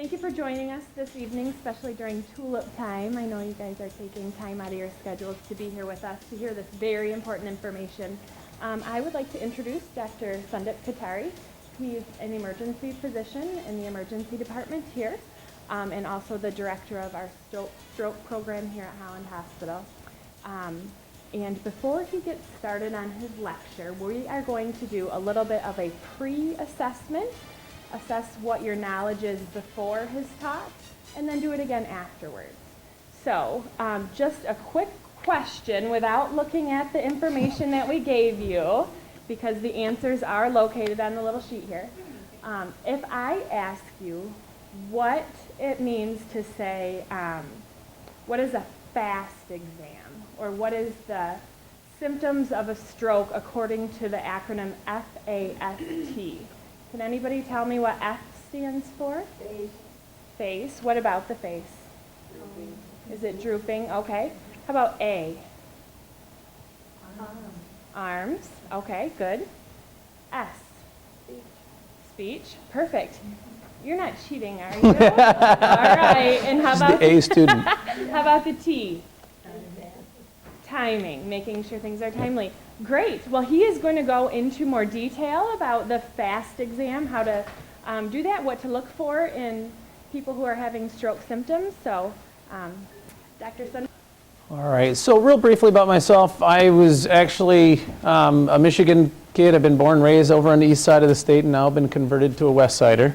Thank you for joining us this evening, especially during tulip time. I know you guys are taking time out of your schedules to be here with us to hear this very important information. I would like to introduce Dr. Sandip Kothari. He's an emergency physician in the emergency department here, and also the director of our stroke program here at Holland Hospital. And before he gets started on his lecture, we are going to do a little bit of a pre-assessment, assess what your knowledge is before his talk, and then do it again afterwards. So just a quick question without looking at the information that we gave you, because the answers are located on the little sheet here. If I ask you what it means to say, what is a FAST exam, or what is the symptoms of a stroke according to the acronym FAST? Can anybody tell me what F stands for? Face. Face. What about the face? Drooping. Is it drooping? Okay. How about A? Arms. Okay, good. S? Speech. Speech. Perfect. You're not cheating, are you? All right. And how about the A student? How about the T? Timing, making sure things are timely. Great. Well, he is going to go into more detail about the FAST exam, how to do that, what to look for in people who are having stroke symptoms. So, Dr. Sun. All right, so real briefly about myself, I was actually a Michigan kid. I've been born and raised over on the east side of the state and now been converted to a west sider.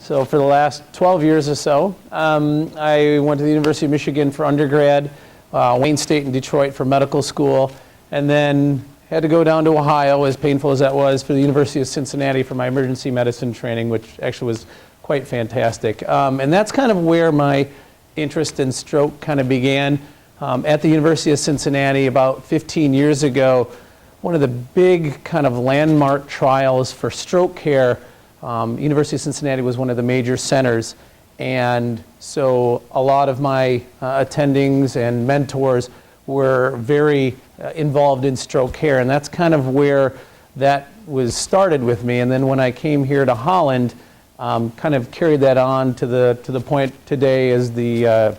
So for the last 12 years or so, I went to the University of Michigan for undergrad, Wayne State in Detroit for medical school, and then had to go down to Ohio, as painful as that was, for the University of Cincinnati for my emergency medicine training, which actually was quite fantastic. And that's kind of where my interest in stroke kind of began. At the University of Cincinnati about 15 years ago, one of the big kind of landmark trials for stroke care, University of Cincinnati was one of the major centers. And so a lot of my attendings and mentors were very involved in stroke care, and that's kind of where that was started with me. And then when I came here to Holland, kind of carried that on to the point today as the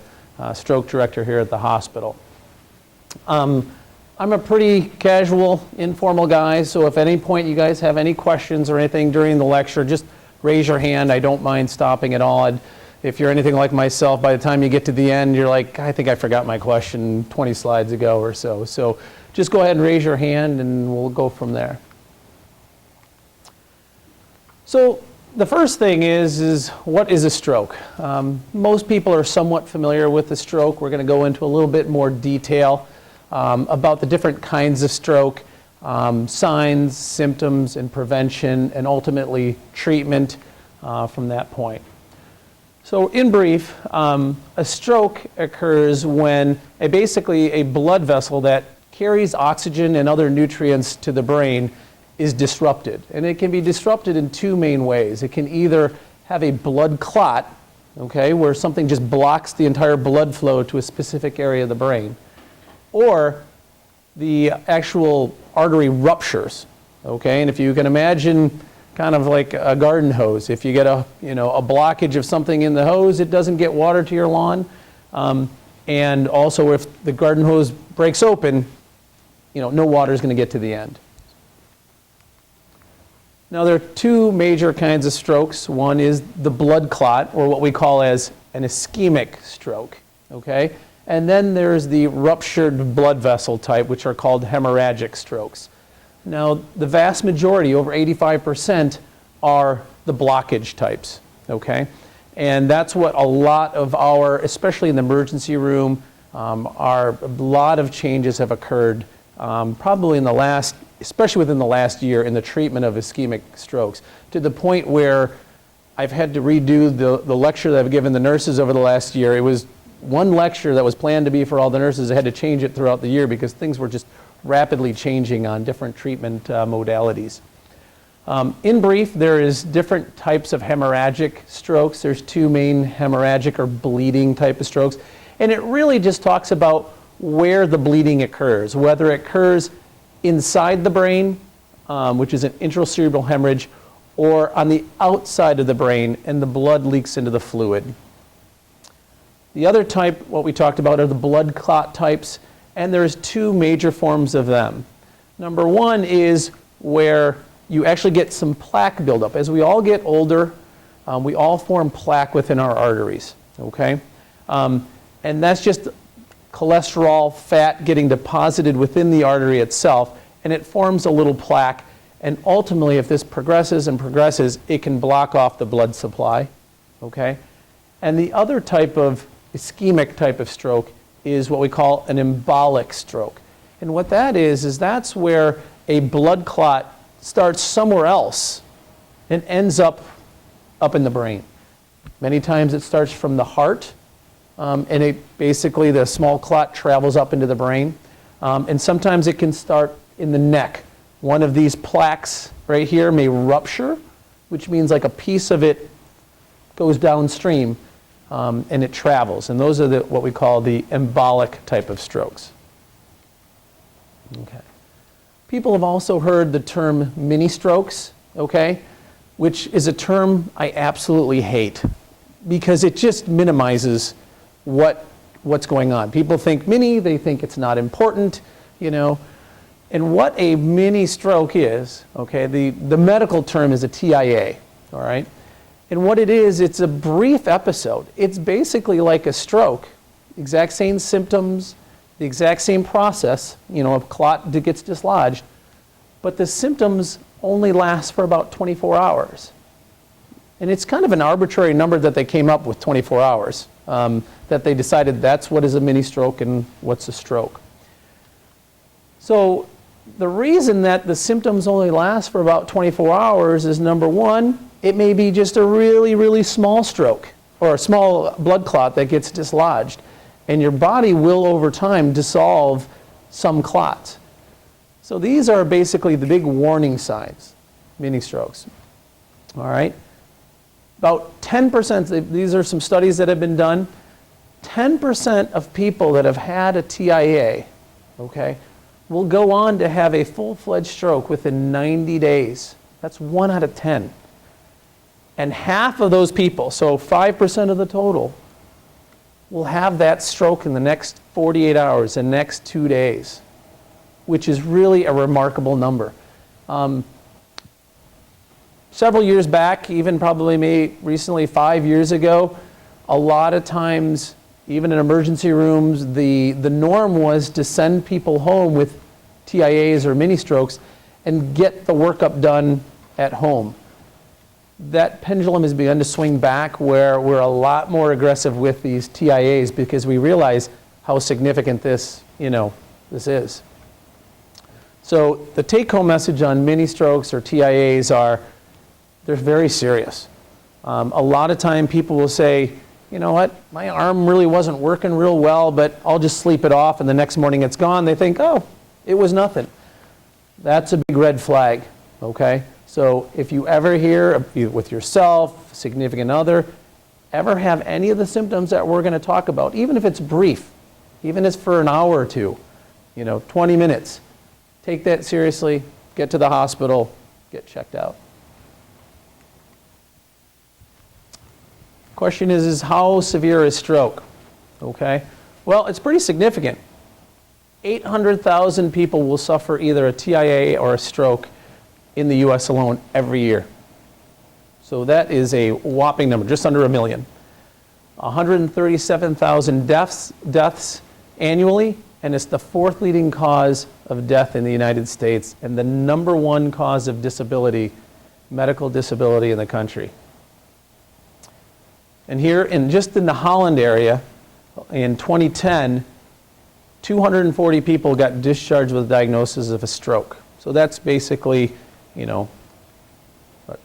stroke director here at the hospital. I'm a pretty casual, informal guy, so if at any point you guys have any questions or anything during the lecture, just raise your hand. I don't mind stopping at all. If you're anything like myself, by the time you get to the end, you're like, I think I forgot my question 20 slides ago or so. So just go ahead and raise your hand and we'll go from there. So the first thing is what is a stroke? Most people are somewhat familiar with the stroke. We're going to go into a little bit more detail about the different kinds of stroke, signs, symptoms, and prevention, and ultimately treatment from that point. So in brief, a stroke occurs when basically a blood vessel that carries oxygen and other nutrients to the brain is disrupted. And it can be disrupted in two main ways. It can either have a blood clot, okay, where something just blocks the entire blood flow to a specific area of the brain, or the actual artery ruptures, okay? And if you can imagine kind of like a garden hose, if you get a blockage of something in the hose, it doesn't get water to your lawn. And also if the garden hose breaks open, no water is going to get to the end. Now there are two major kinds of strokes. One is the blood clot, or what we call as an ischemic stroke, okay? And then there's the ruptured blood vessel type, which are called hemorrhagic strokes. Now the vast majority, over 85%, are the blockage types, okay? And that's what a lot of our, especially in the emergency room, a lot of changes have occurred probably in the last, especially within the last year, in the treatment of ischemic strokes, to the point where I've had to redo the lecture that I've given the nurses over the last year. It was one lecture that was planned to be for all the nurses. I had to change it throughout the year because things were just rapidly changing on different treatment modalities. In brief, there is different types of hemorrhagic strokes. There's two main hemorrhagic or bleeding type of strokes. And it really just talks about where the bleeding occurs, whether it occurs inside the brain, which is an intracerebral hemorrhage, or on the outside of the brain, and the blood leaks into the fluid. The other type, what we talked about, are the blood clot types, and there's two major forms of them. Number one is where you actually get some plaque buildup. As we all get older, we all form plaque within our arteries, okay? And that's just cholesterol, fat getting deposited within the artery itself, and it forms a little plaque. And ultimately, if this progresses and progresses, it can block off the blood supply, okay? And the other type of ischemic type of stroke is what we call an embolic stroke. And what that is that's where a blood clot starts somewhere else and ends up in the brain. Many times it starts from the heart, and basically the small clot travels up into the brain. And sometimes it can start in the neck. One of these plaques right here may rupture, which means like a piece of it goes downstream and it travels. And those are what we call the embolic type of strokes. Okay. People have also heard the term mini strokes, okay, which is a term I absolutely hate because it just minimizes what's going on. People think mini, they think it's not important, you know. And what a mini stroke is, okay, the medical term is a TIA, all right? And what it is, it's a brief episode. It's basically like a stroke, exact same symptoms, the exact same process, you know, a clot gets dislodged, but the symptoms only last for about 24 hours. And it's kind of an arbitrary number that they came up with, 24 hours, that they decided that's what is a mini stroke and what's a stroke. So the reason that the symptoms only last for about 24 hours is, number one, it may be just a really, really small stroke or a small blood clot that gets dislodged. And your body will, over time, dissolve some clots. So these are basically the big warning signs, mini strokes. All right? About 10%, these are some studies that have been done, 10% of people that have had a TIA, okay, will go on to have a full-fledged stroke within 90 days. That's 1 out of 10. And half of those people, so 5% of the total, will have that stroke in the next 48 hours, the next 2 days, which is really a remarkable number. Several years back, even probably recently 5 years ago, a lot of times, even in emergency rooms, the norm was to send people home with TIAs or mini strokes and get the workup done at home. That pendulum has begun to swing back where we're a lot more aggressive with these TIAs because we realize how significant this is. So the take-home message on mini strokes or TIAs are, they're very serious. A lot of time people will say, you know what, my arm really wasn't working real well, but I'll just sleep it off and the next morning it's gone. They think, oh, it was nothing. That's a big red flag, okay? So if you ever hear with yourself, significant other, ever have any of the symptoms that we're going to talk about, even if it's brief, even if it's for an hour or two, 20 minutes, take that seriously, get to the hospital, get checked out. Question is how severe is stroke? Okay, well, it's pretty significant. 800,000 people will suffer either a TIA or a stroke in the US alone every year. So that is a whopping number, just under 1 million. 137,000 deaths annually, and it's the 4th leading cause of death in the United States and the number 1 cause of disability, medical disability in the country. And here, just in the Holland area, in 2010, 240 people got discharged with a diagnosis of a stroke. So that's basically,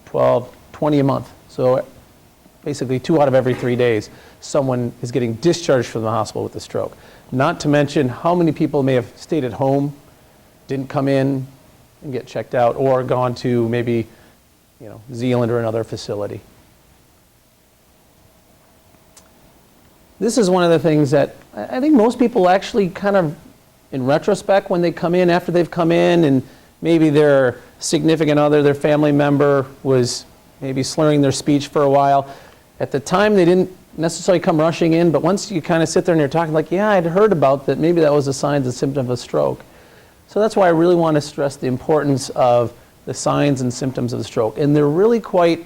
12, 20 a month. So basically 2 out of every 3 days, someone is getting discharged from the hospital with a stroke. Not to mention how many people may have stayed at home, didn't come in and get checked out, or gone to maybe, Zealand or another facility. This is one of the things that I think most people actually kind of, in retrospect, when they come in, after they've come in and maybe their significant other, their family member was maybe slurring their speech for a while. At the time, they didn't necessarily come rushing in, but once you kind of sit there and you're talking like, yeah, I'd heard about that, maybe that was a sign and symptom of a stroke. So that's why I really want to stress the importance of the signs and symptoms of the stroke. And they're really quite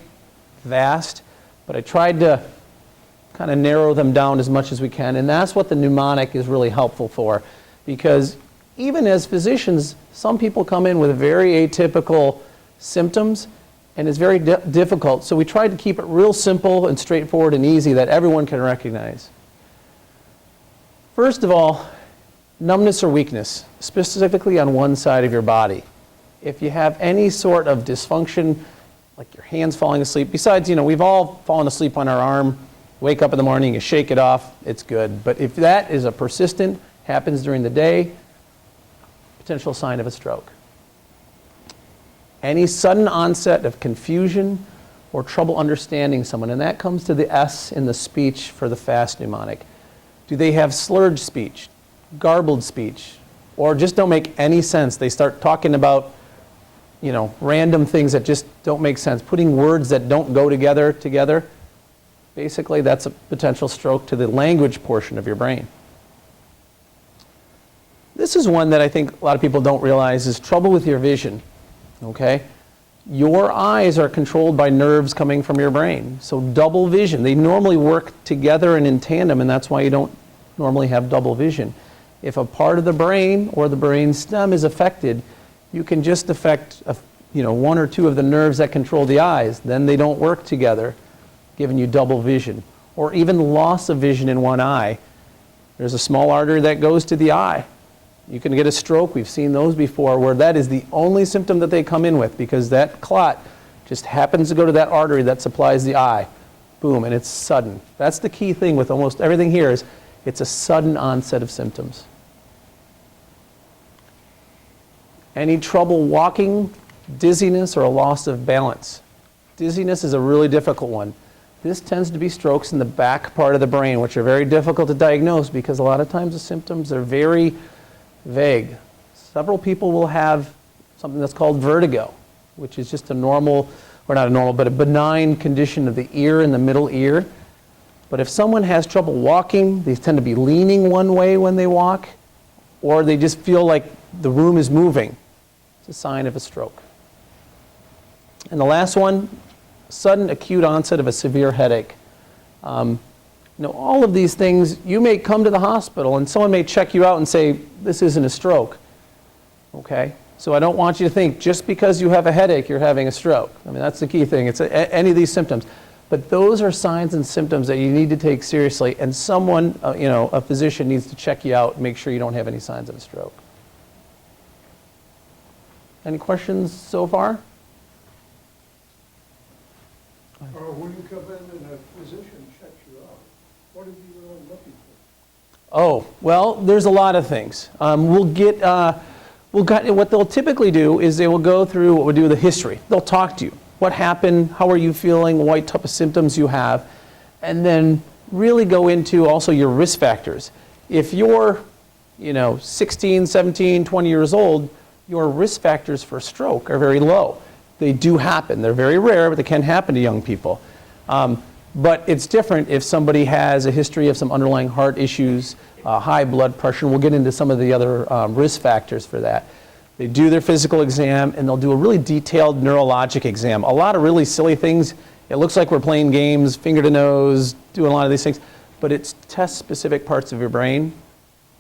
vast, but I tried to kind of narrow them down as much as we can. And that's what the mnemonic is really helpful for. Because even as physicians, some people come in with very atypical symptoms, and it's very difficult. So we tried to keep it real simple and straightforward and easy that everyone can recognize. First of all, numbness or weakness, specifically on one side of your body. If you have any sort of dysfunction, like your hands falling asleep, besides, we've all fallen asleep on our arm, wake up in the morning, you shake it off, it's good. But if that is a persistent, happens during the day, potential sign of a stroke. Any sudden onset of confusion or trouble understanding someone, and that comes to the S in the speech for the FAST mnemonic. Do they have slurred speech, garbled speech, or just don't make any sense? They start talking about, random things that just don't make sense, putting words that don't go together. Basically, that's a potential stroke to the language portion of your brain. This is one that I think a lot of people don't realize is trouble with your vision. Okay? Your eyes are controlled by nerves coming from your brain. So double vision. They normally work together and in tandem, and that's why you don't normally have double vision. If a part of the brain or the brain stem is affected, you can just affect one or two of the nerves that control the eyes. Then they don't work together, giving you double vision. Or even loss of vision in one eye. There's a small artery that goes to the eye. You can get a stroke. We've seen those before where that is the only symptom that they come in with because that clot just happens to go to that artery that supplies the eye. Boom, and it's sudden. That's the key thing with almost everything here is it's a sudden onset of symptoms. Any trouble walking, dizziness, or a loss of balance. Dizziness is a really difficult one. This tends to be strokes in the back part of the brain, which are very difficult to diagnose because a lot of times the symptoms are very vague. Several people will have something that's called vertigo, which is just a normal, or not a normal, but a benign condition of the ear and the middle ear. But if someone has trouble walking, they tend to be leaning one way when they walk, or they just feel like the room is moving. It's a sign of a stroke. And the last one, sudden acute onset of a severe headache. All of these things, you may come to the hospital and someone may check you out and say, this isn't a stroke. Okay? So I don't want you to think just because you have a headache, you're having a stroke. I mean, that's the key thing. It's any of these symptoms. But those are signs and symptoms that you need to take seriously, and someone, a physician needs to check you out and make sure you don't have any signs of a stroke. Any questions so far? Or when you come in and a physician checks you out, what are you really looking for? Oh, well, there's a lot of things. What they'll typically do is they will go through what we do the history. They'll talk to you. What happened? How are you feeling? What type of symptoms you have? And then really go into also your risk factors. If you're, 16, 17, 20 years old, your risk factors for stroke are very low. They do happen. They're very rare, but they can happen to young people. But it's different if somebody has a history of some underlying heart issues, high blood pressure, and we'll get into some of the other risk factors for that. They do their physical exam, and they'll do a really detailed neurologic exam. A lot of really silly things. It looks like we're playing games, finger to nose, doing a lot of these things, but it's test specific parts of your brain,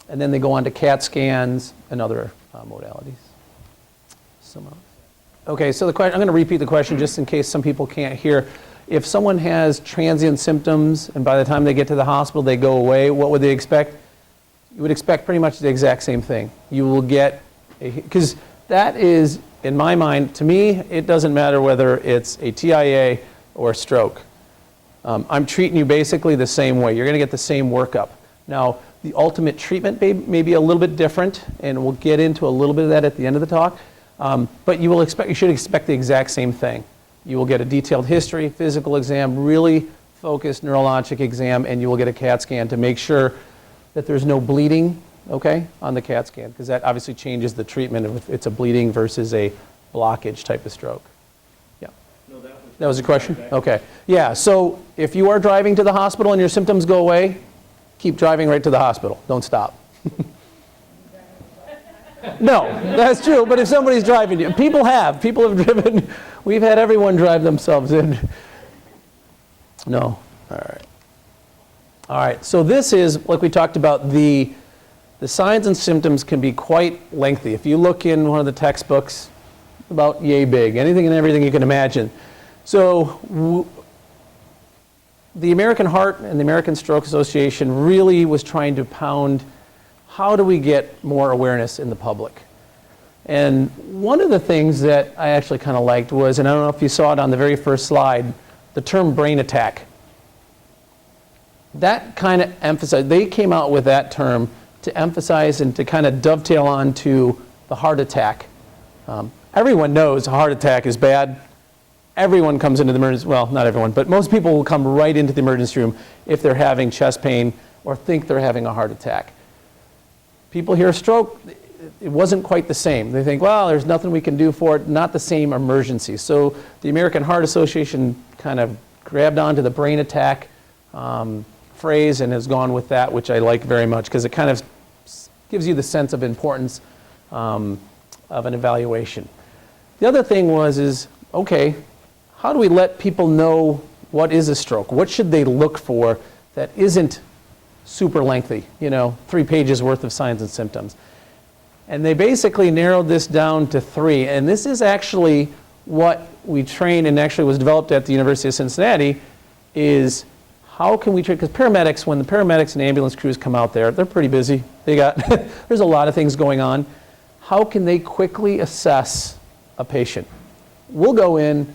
and then they go on to CAT scans and other modalities. Okay, so I'm going to repeat the question just in case some people can't hear. If someone has transient symptoms and by the time they get to the hospital they go away, what would they expect? You would expect pretty much the exact same thing. You will get, because that is, in my mind, to me, it doesn't matter whether it's a TIA or a stroke. I'm treating you basically the same way. You're going to get the same workup. Now, the ultimate treatment may be a little bit different, and we'll get into a little bit of that at the end of the talk. But you should expect the exact same thing. You will get a detailed history, physical exam, really focused neurologic exam, and you will get a CAT scan to make sure that there's no bleeding, okay, on the CAT scan, because that obviously changes the treatment if it's a bleeding versus a blockage type of stroke. Yeah. No, that was That was the question? Okay. Yeah, so if you are driving to the hospital and your symptoms go away, keep driving right to the hospital. Don't stop. No, that's true, but if somebody's driving you, people have driven, we've had everyone drive themselves in. No, all right. All right, so this is, like we talked about, the signs and symptoms can be quite lengthy. If you look in one of the textbooks, about yay big, anything and everything you can imagine. So the American Heart and the American Stroke Association really was trying to pound how do we get more awareness in the public. And one of the things that I actually kind of liked was, and I don't know if you saw it on the very first slide, the term brain attack. That kind of emphasized, they came out with that term to emphasize and to kind of dovetail on to the heart attack. Everyone knows a heart attack is bad. Everyone comes into the emergency, well, not everyone, but most people will come right into the emergency room if they're having chest pain or think they're having a heart attack. People hear stroke, it wasn't quite the same. They think, well, there's nothing we can do for it, not the same emergency. So the American Heart Association kind of grabbed onto the brain attack phrase and has gone with that, which I like very much because it kind of gives you the sense of importance of an evaluation. The other thing is, okay, how do we let people know what is a stroke? What should they look for that isn't super lengthy, 3 pages worth of signs and symptoms? And they basically narrowed this down to 3. And this is actually what we train and actually was developed at the University of Cincinnati is how can we train, because paramedics, when the paramedics and ambulance crews come out there, they're pretty busy. There's a lot of things going on. How can they quickly assess a patient? We'll go in,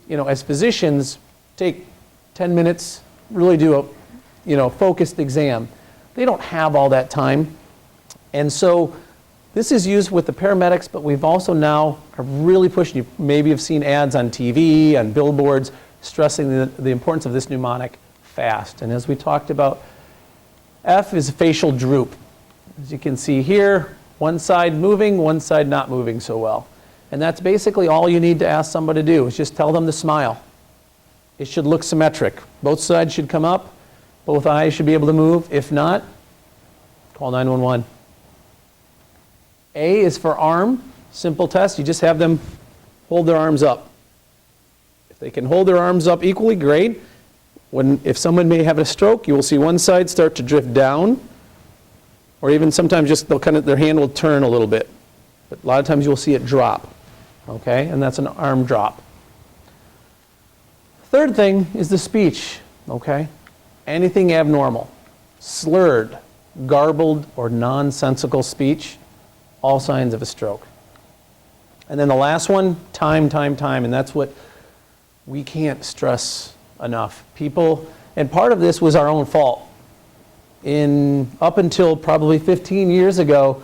as physicians, take 10 minutes, really do a focused exam. They don't have all that time. And so this is used with the paramedics, but we've also now are really pushing, you maybe have seen ads on TV, on billboards, stressing the importance of this mnemonic, FAST. And as we talked about, F is facial droop. As you can see here, one side moving, one side not moving so well. And that's basically all you need to ask somebody to do is just tell them to smile. It should look symmetric. Both sides should come up. Both eyes should be able to move. If not, call 911. A is for arm. Simple test. You just have them hold their arms up. If they can hold their arms up equally, great. If someone may have a stroke, you will see one side start to drift down, or even sometimes just their hand will turn a little bit. But a lot of times you'll see it drop. Okay, and that's an arm drop. Third thing is the speech. Okay, anything abnormal, slurred, garbled, or nonsensical speech, all signs of a stroke. And then the last one, time, and that's what we can't stress enough. People, and part of this was our own fault. Up until probably 15 years ago,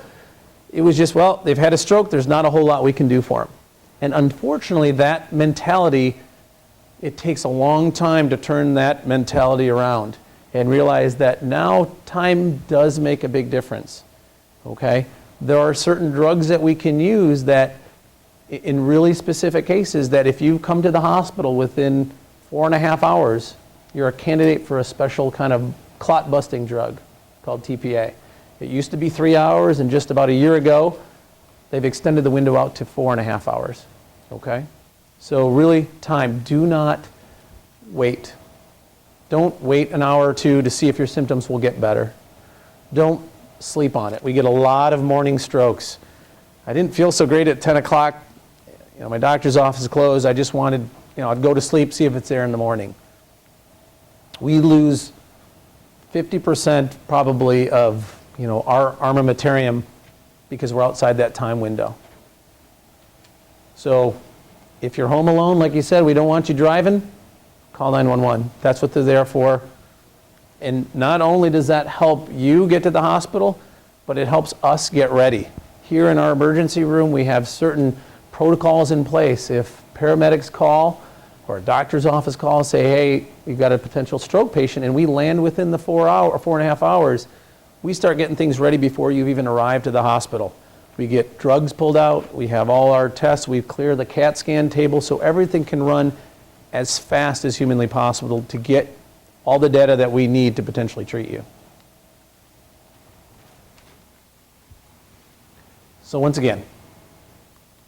it was just, well, they've had a stroke, there's not a whole lot we can do for them. And unfortunately, that mentality, it takes a long time to turn that mentality around and realize that now time does make a big difference. Okay? There are certain drugs that we can use that in really specific cases that if you come to the hospital within 4.5 hours, you're a candidate for a special kind of clot busting drug called TPA. It used to be 3 hours, and just about a year ago, they've extended the window out to 4.5 hours. Okay? So really, time. Do not wait. Don't wait an hour or two to see if your symptoms will get better. Don't sleep on it. We get a lot of morning strokes. I didn't feel so great at 10 o'clock. My doctor's office is closed. I just wanted, I'd go to sleep, see if it's there in the morning. We lose 50% probably of, our armamentarium because we're outside that time window. So if you're home alone, like you said, we don't want you driving, call 911. That's what they're there for. And not only does that help you get to the hospital, but it helps us get ready. Here in our emergency room, we have certain protocols in place. If paramedics call or a doctor's office calls, say, hey, we've got a potential stroke patient, and we land within the 4.5 hours, we start getting things ready before you've even arrived to the hospital. We get drugs pulled out, we have all our tests, we clear the CAT scan table so everything can run as fast as humanly possible to get all the data that we need to potentially treat you. So once again,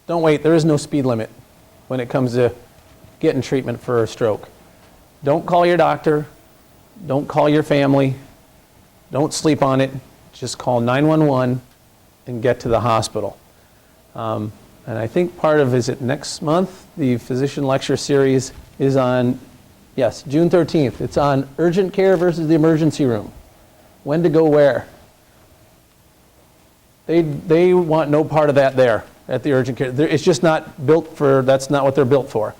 don't wait. There is no speed limit when it comes to getting treatment for a stroke. Don't call your doctor. Don't call your family. Don't sleep on it. Just call 911 and get to the hospital. And I think part of, is it next month? The physician lecture series is on, yes, June 13th. It's on urgent care versus the emergency room. When to go where. They want no part of that there at the urgent care. It's just not built for, that's not what they're built for.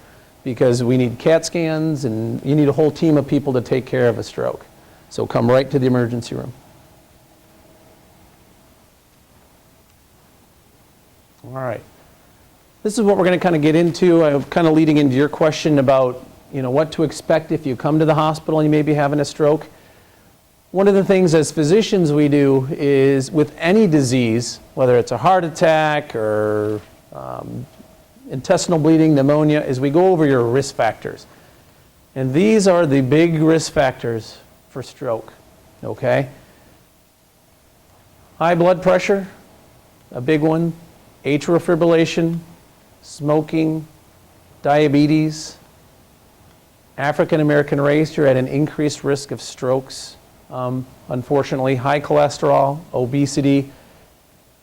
Because we need CAT scans and you need a whole team of people to take care of a stroke. So come right to the emergency room. All right. This is what we're going to kind of get into. I'm kind of leading into your question about, what to expect if you come to the hospital and you may be having a stroke. One of the things as physicians we do is with any disease, whether it's a heart attack or intestinal bleeding, pneumonia, is we go over your risk factors. And these are the big risk factors for stroke, okay? High blood pressure, a big one. Atrial fibrillation, smoking, diabetes. African American race, you're at an increased risk of strokes. Unfortunately, high cholesterol, obesity,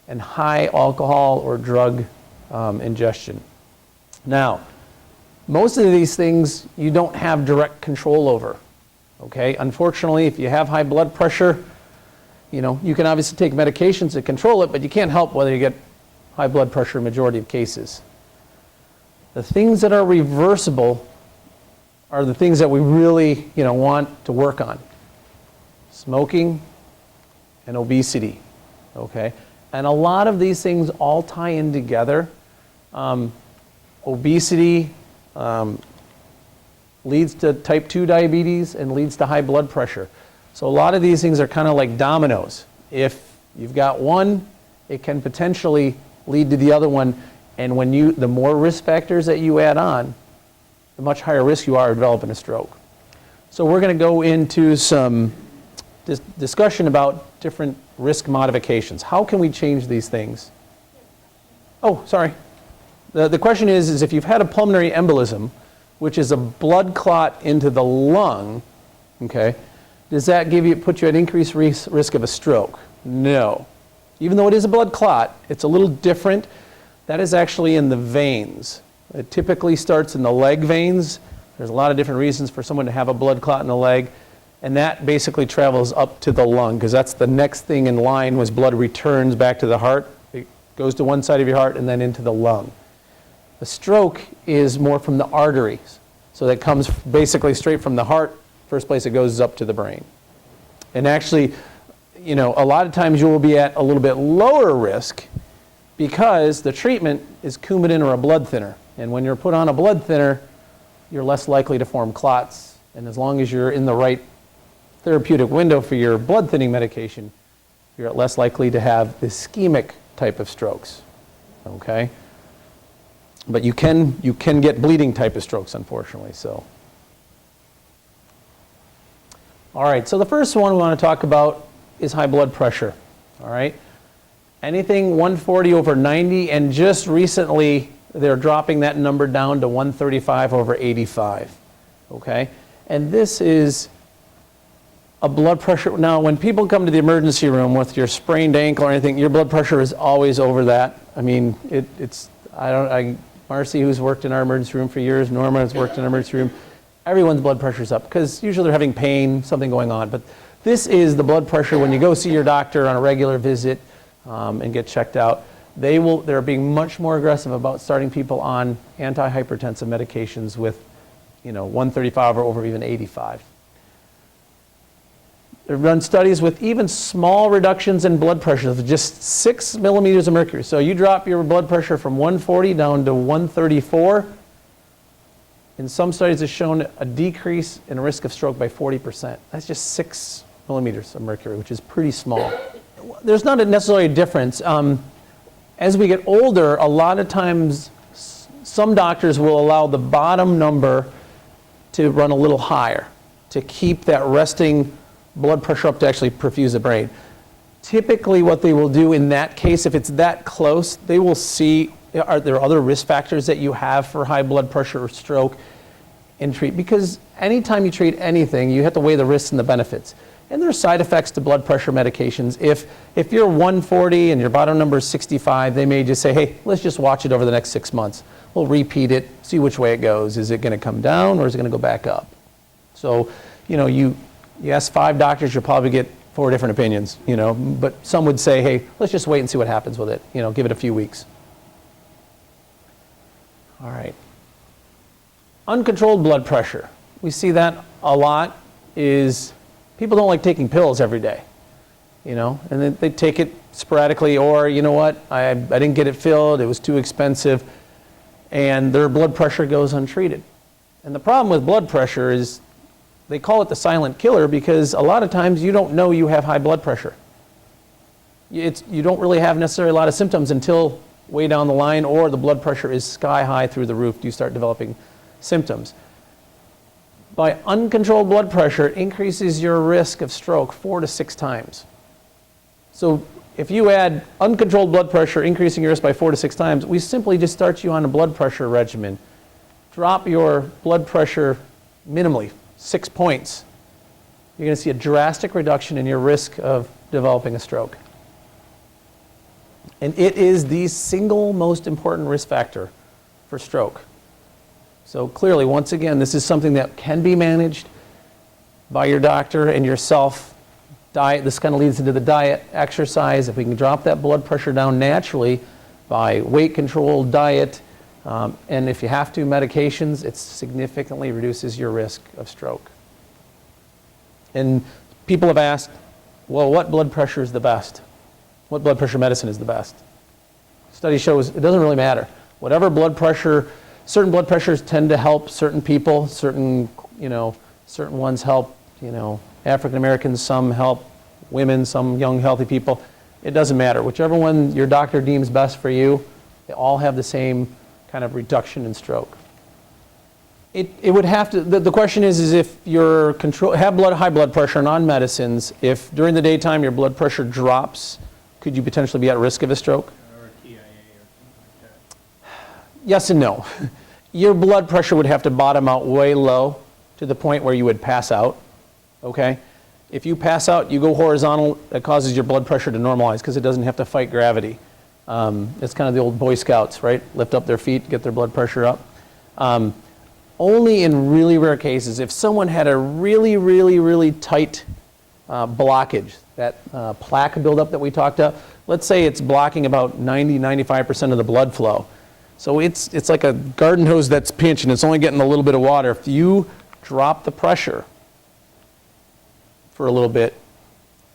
and high alcohol or drug ingestion. Now, most of these things you don't have direct control over, okay? Unfortunately, if you have high blood pressure, you can obviously take medications to control it, but you can't help whether you get high blood pressure in majority of cases. The things that are reversible are the things that we really, want to work on. Smoking and obesity, okay? And a lot of these things all tie in together. Obesity leads to type 2 diabetes and leads to high blood pressure. So a lot of these things are kind of like dominoes. If you've got one, it can potentially lead to the other one. And the more risk factors that you add on, the much higher risk you are of developing a stroke. So we're going to go into some discussion about different risk modifications. How can we change these things? Oh, sorry. The question is if you've had a pulmonary embolism, which is a blood clot into the lung, okay, does that put you at increased risk of a stroke? No. Even though it is a blood clot, it's a little different. That is actually in the veins. It typically starts in the leg veins. There's a lot of different reasons for someone to have a blood clot in the leg. And that basically travels up to the lung, because that's the next thing in line as blood returns back to the heart. It goes to one side of your heart and then into the lung. The stroke is more from the arteries. So that comes basically straight from the heart. First place it goes is up to the brain. And actually, a lot of times you will be at a little bit lower risk because the treatment is Coumadin or a blood thinner. And when you're put on a blood thinner, you're less likely to form clots. And as long as you're in the right therapeutic window for your blood thinning medication, you're less likely to have ischemic type of strokes, okay? But you can get bleeding type of strokes, unfortunately, so. All right, so the first one we want to talk about is high blood pressure, all right? Anything 140 over 90, and just recently they're dropping that number down to 135 over 85, okay? And this is a blood pressure. Now, when people come to the emergency room with your sprained ankle or anything, your blood pressure is always over that. I mean, Marcy, who's worked in our emergency room for years, Norma has worked in our emergency room, everyone's blood pressure's up because usually they're having pain, something going on. But this is the blood pressure when you go see your doctor on a regular visit and get checked out. They're being much more aggressive about starting people on antihypertensive medications with, 135 or over even 85. They've done studies with even small reductions in blood pressure of just 6 millimeters of mercury. So you drop your blood pressure from 140 down to 134. In some studies, it's shown a decrease in risk of stroke by 40%. That's just 6 millimeters of mercury, which is pretty small. There's not necessarily a difference. As we get older, a lot of times some doctors will allow the bottom number to run a little higher, to keep that resting blood pressure up to actually perfuse the brain. Typically what they will do in that case, if it's that close, they will see, are there other risk factors that you have for high blood pressure or stroke, and treat. Because anytime you treat anything, you have to weigh the risks and the benefits. And there are side effects to blood pressure medications. If you're 140 and your bottom number is 65, they may just say, hey, let's just watch it over the next 6 months. We'll repeat it, see which way it goes. Is it going to come down or is it going to go back up? So, you ask 5 doctors, you'll probably get 4 different opinions, but some would say, hey, let's just wait and see what happens with it, give it a few weeks. All right. Uncontrolled blood pressure. We see that a lot is people don't like taking pills every day, and then they take it sporadically, or you know what, I didn't get it filled, it was too expensive, and their blood pressure goes untreated. And the problem with blood pressure is they call it the silent killer because a lot of times you don't know you have high blood pressure. You don't really have necessarily a lot of symptoms until way down the line, or the blood pressure is sky high through the roof. You start developing symptoms. By uncontrolled blood pressure, it increases your risk of stroke 4 to 6 times. So if you add uncontrolled blood pressure increasing your risk by 4 to 6 times, we simply just start you on a blood pressure regimen. Drop your blood pressure minimally 6 points. You're going to see a drastic reduction in your risk of developing a stroke. And it is the single most important risk factor for stroke. So clearly, once again, this is something that can be managed by your doctor and yourself. Diet, this kind of leads into the diet, exercise. If we can drop that blood pressure down naturally by weight control, diet, and if you have to, medications, it significantly reduces your risk of stroke. And people have asked, well, what blood pressure is the best? What blood pressure medicine is the best? Study shows it doesn't really matter. Whatever blood pressure, certain blood pressures tend to help certain people, certain ones help, African Americans, some help women, some young healthy people. It doesn't matter. Whichever one your doctor deems best for you, they all have the same kind of reduction in stroke. It would have to, the question is if you're high blood pressure and on medicines, if during the daytime your blood pressure drops, could you potentially be at risk of a stroke? Or a TIA or something like that. Yes and no. Your blood pressure would have to bottom out way low to the point where you would pass out, okay? If you pass out, you go horizontal, that causes your blood pressure to normalize because it doesn't have to fight gravity. It's kind of the old Boy Scouts, right? Lift up their feet, get their blood pressure up. Only in really rare cases, if someone had a really, really, really tight blockage, that plaque buildup that we talked about, let's say it's blocking about 90-95% of the blood flow. So it's like a garden hose that's pinched and it's only getting a little bit of water. If you drop the pressure for a little bit,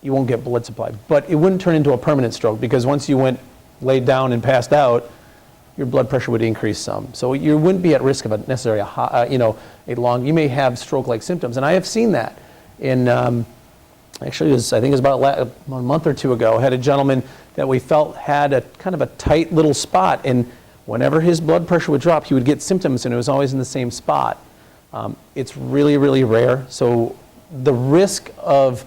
you won't get blood supply. But it wouldn't turn into a permanent stroke because once you laid down and passed out, your blood pressure would increase some. So you wouldn't be at risk of necessarily you may have stroke-like symptoms. And I have seen that in, actually I think it was about a month or 2 ago, I had a gentleman that we felt had a kind of a tight little spot, and whenever his blood pressure would drop, he would get symptoms, and it was always in the same spot. It's really, really rare. So the risk of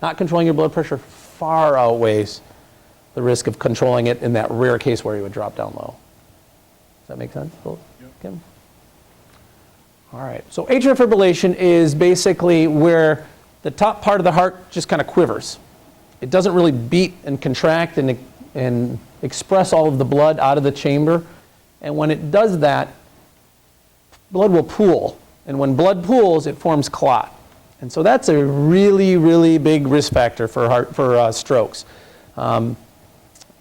not controlling your blood pressure far outweighs the risk of controlling it in that rare case where he would drop down low. Does that make sense? Yep. Kim? All right. So atrial fibrillation is basically where the top part of the heart just kind of quivers. It doesn't really beat and contract and express all of the blood out of the chamber. And when it does that, blood will pool. And when blood pools, it forms clot. And so that's a really, really big risk factor for strokes. And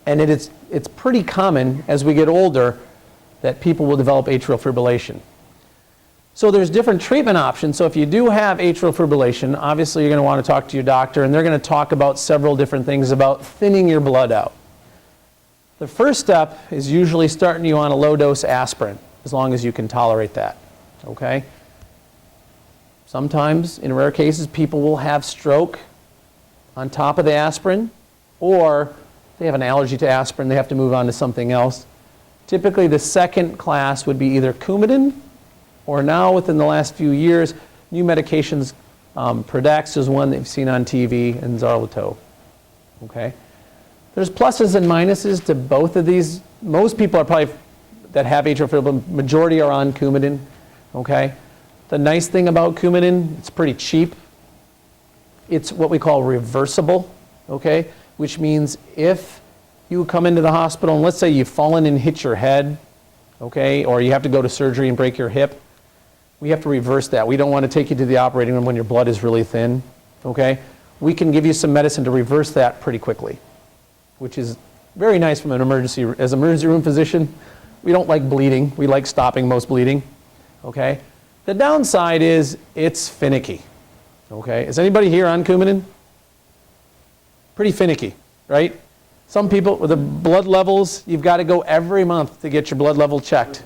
it's pretty common as we get older that people will develop atrial fibrillation. So there's different treatment options. So if you do have atrial fibrillation, obviously you're going to want to talk to your doctor, and they're going to talk about several different things about thinning your blood out. The first step is usually starting you on a low-dose aspirin, as long as you can tolerate that, okay? Sometimes, in rare cases, people will have stroke on top of the aspirin, or they have an allergy to aspirin, they have to move on to something else. Typically, the second class would be either Coumadin or now within the last few years, new medications, Pradax is one that you've seen on TV, and Xarelto. Okay? There's pluses and minuses to both of these. Most people are probably, that have atrial fibrillation, majority are on Coumadin. Okay? The nice thing about Coumadin, it's pretty cheap. It's what we call reversible, okay? Which means if you come into the hospital and let's say you've fallen and hit your head, okay, or you have to go to surgery and break your hip, we have to reverse that. We don't want to take you to the operating room when your blood is really thin, okay? We can give you some medicine to reverse that pretty quickly, which is very nice from an emergency. As an emergency room physician, we don't like bleeding. We like stopping most bleeding, okay? The downside is it's finicky, okay? Is anybody here on Coumadin? Pretty finicky, right? Some people with the blood levels, you've got to go every month to get your blood level checked,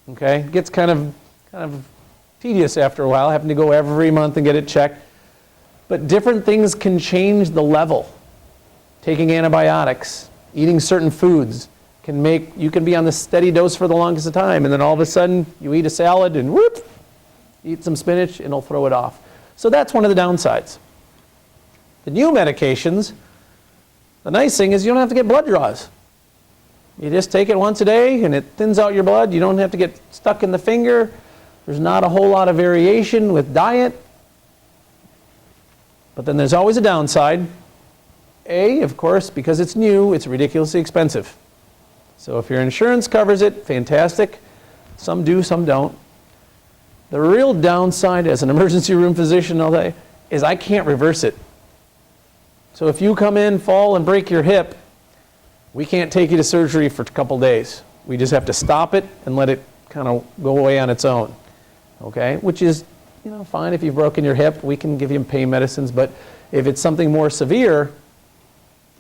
okay? It gets kind of tedious after a while, having to go every month and get it checked. But different things can change the level. Taking antibiotics, eating certain foods, can make, you can be on the steady dose for the longest of time, and then all of a sudden you eat a salad and whoop, eat some spinach and it'll throw it off. So that's one of the downsides. The new medications, the nice thing is you don't have to get blood draws. You just take it once a day and it thins out your blood. You don't have to get stuck in the finger. There's not a whole lot of variation with diet. But then there's always a downside. A, of course, because it's new, it's ridiculously expensive. So if your insurance covers it, fantastic. Some do, some don't. The real downside as an emergency room physician all day is I can't reverse it. So if you come in, fall, and break your hip, we can't take you to surgery for a couple days. We just have to stop it and let it kind of go away on its own. Okay? Which is, you know, fine if you've broken your hip. We can give you pain medicines. But if it's something more severe,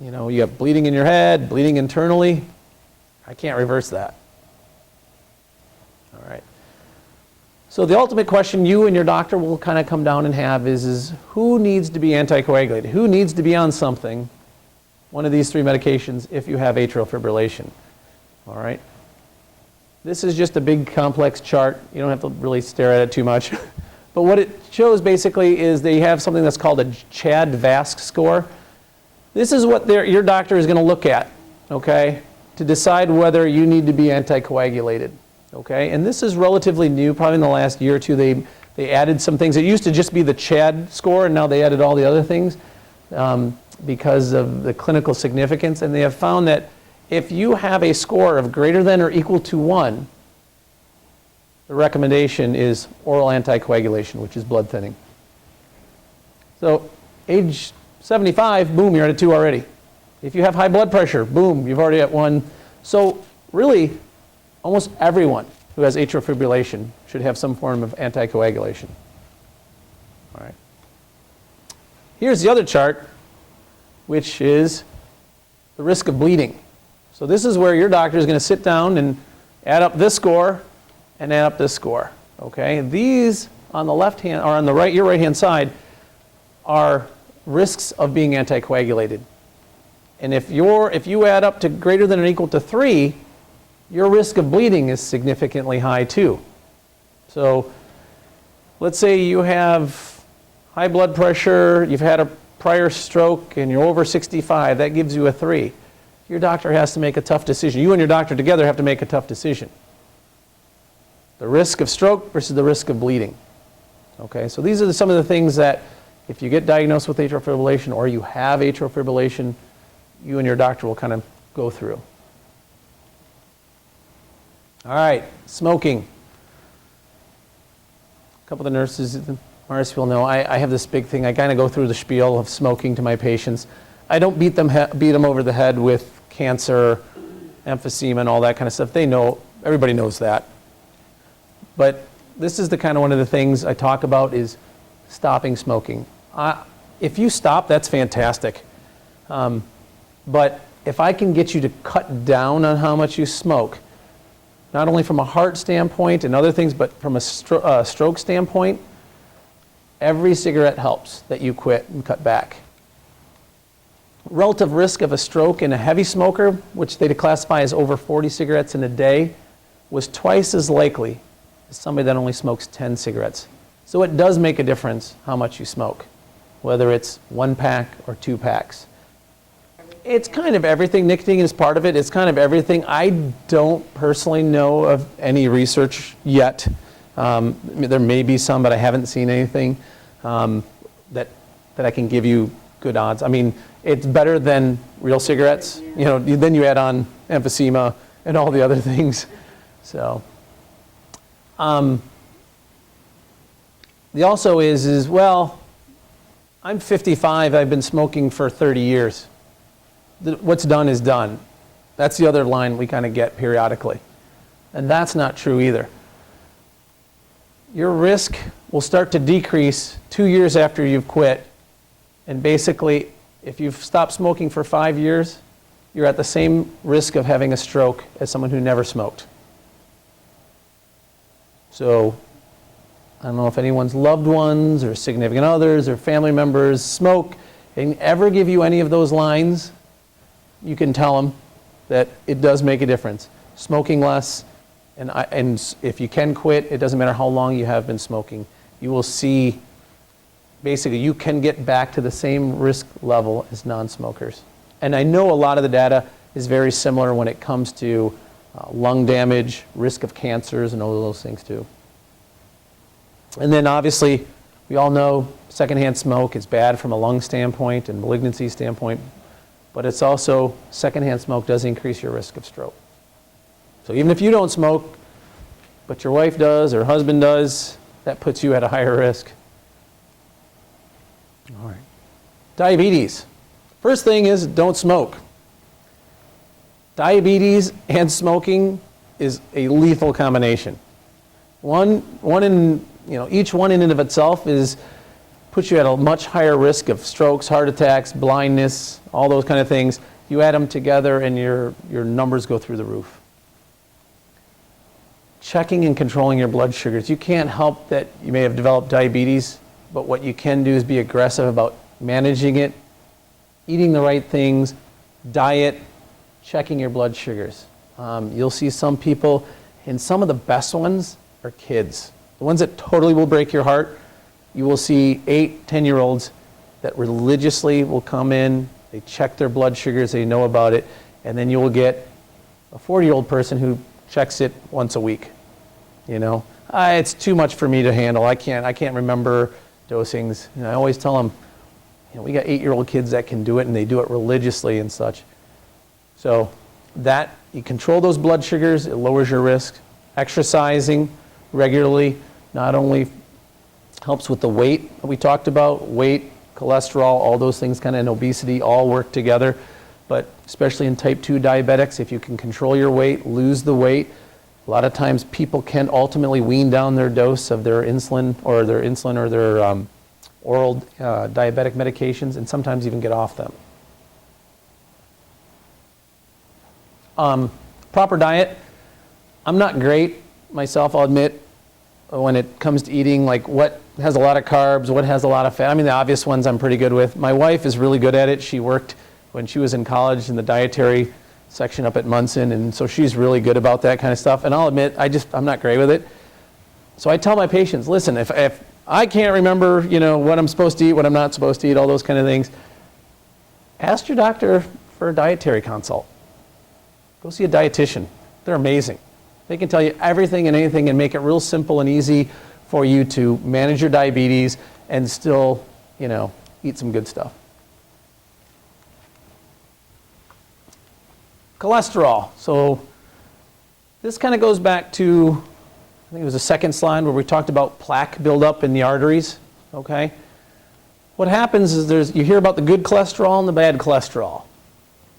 you know, you have bleeding in your head, bleeding internally, I can't reverse that. All right. So the ultimate question you and your doctor will kind of come down and have is who needs to be anticoagulated? Who needs to be on something, one of these three medications, if you have atrial fibrillation? All right. This is just a big complex chart. You don't have to really stare at it too much. But what it shows basically is they have something that's called a CHAD-VASc score. This is what your doctor is going to look at, okay, to decide whether you need to be anticoagulated, okay? And this is relatively new, probably in the last year or two. They added some things. It used to just be the CHAD score, and now they added all the other things because of the clinical significance. And they have found that if you have a score of greater than or equal to 1, the recommendation is oral anticoagulation, which is blood thinning. So age 75, boom, you're at a 2 already. If you have high blood pressure, boom, you've already at 1. So really, almost everyone who has atrial fibrillation should have some form of anticoagulation. All right. Here's the other chart, which is the risk of bleeding. So this is where your doctor is going to sit down and add up this score and add up this score. Okay? These on the left hand, or on the right, your right hand side, are risks of being anticoagulated. And if you add up to greater than or equal to 3, your risk of bleeding is significantly high too. So let's say you have high blood pressure, you've had a prior stroke, and you're over 65, that gives you a 3. Your doctor has to make a tough decision. You and your doctor together have to make a tough decision. The risk of stroke versus the risk of bleeding. Okay, so these are some of the things that if you get diagnosed with atrial fibrillation or you have atrial fibrillation, you and your doctor will kind of go through. All right, smoking. A couple of the nurses at the RS will know I have this big thing. I kind of go through the spiel of smoking to my patients. I don't beat them over the head with cancer, emphysema, and all that kind of stuff. They know, everybody knows that. But this is the kind of one of the things I talk about is stopping smoking. If you stop, that's fantastic. But if I can get you to cut down on how much you smoke, not only from a heart standpoint and other things, but from a stroke standpoint, every cigarette helps that you quit and cut back. Relative risk of a stroke in a heavy smoker, which they classify as over 40 cigarettes in a day, was twice as likely as somebody that only smokes 10 cigarettes. So it does make a difference how much you smoke, whether it's 1 pack or 2 packs. It's kind of everything. Nicotine is part of it. It's kind of everything. I don't personally know of any research yet. There may be some, but I haven't seen anything that I can give you good odds. I mean, it's better than real cigarettes. You know, then you add on emphysema and all the other things. So, the also is well, I'm 55. I've been smoking for 30 years. What's done is done. That's the other line we kind of get periodically. And that's not true either. Your risk will start to decrease 2 years after you've quit. And basically, if you've stopped smoking for 5 years, you're at the same risk of having a stroke as someone who never smoked. So, I don't know if anyone's loved ones or significant others or family members smoke and ever give you any of those lines, you can tell them that it does make a difference. Smoking less, and if you can quit, it doesn't matter how long you have been smoking. You will see, basically, you can get back to the same risk level as non-smokers. And I know a lot of the data is very similar when it comes to lung damage, risk of cancers, and all those things too. And then obviously, we all know secondhand smoke is bad from a lung standpoint and malignancy standpoint. But it's also, secondhand smoke does increase your risk of stroke. So even if you don't smoke, but your wife does or husband does, that puts you at a higher risk. All right. Diabetes. First thing is don't smoke. Diabetes and smoking is a lethal combination. Each one in and of itself puts you at a much higher risk of strokes, heart attacks, blindness, all those kind of things. You add them together and your numbers go through the roof. Checking and controlling your blood sugars. You can't help that you may have developed diabetes, but what you can do is be aggressive about managing it, eating the right things, diet, checking your blood sugars. You'll see some people, and some of the best ones are kids. The ones that totally will break your heart, you will see 8, 10-year-olds that religiously will come in, they check their blood sugars, they know about it, and then you will get a 40-year-old person who checks it once a week. You know, it's too much for me to handle. I can't remember dosings. And I always tell them, we got 8-year-old kids that can do it, and they do it religiously and such. So that, you control those blood sugars, it lowers your risk. Exercising regularly not only helps with the weight that we talked about, weight, cholesterol, all those things kind of in obesity all work together, but especially in type 2 diabetics, if you can control your weight, lose the weight, a lot of times people can ultimately wean down their dose of their insulin or their oral diabetic medications and sometimes even get off them. Proper diet. I'm not great myself, I'll admit, when it comes to eating, like what has a lot of carbs, what has a lot of fat. I mean, the obvious ones I'm pretty good with. My wife is really good at it. She worked when she was in college in the dietary section up at Munson, and so she's really good about that kind of stuff. And I'll admit, I'm not great with it. So I tell my patients, listen, if I can't remember, what I'm supposed to eat, what I'm not supposed to eat, all those kind of things, ask your doctor for a dietary consult. Go see a dietitian. They're amazing. They can tell you everything and anything and make it real simple and easy for you to manage your diabetes and still, eat some good stuff. Cholesterol. So this kind of goes back to, I think it was the second slide where we talked about plaque buildup in the arteries. Okay? What happens is you hear about the good cholesterol and the bad cholesterol.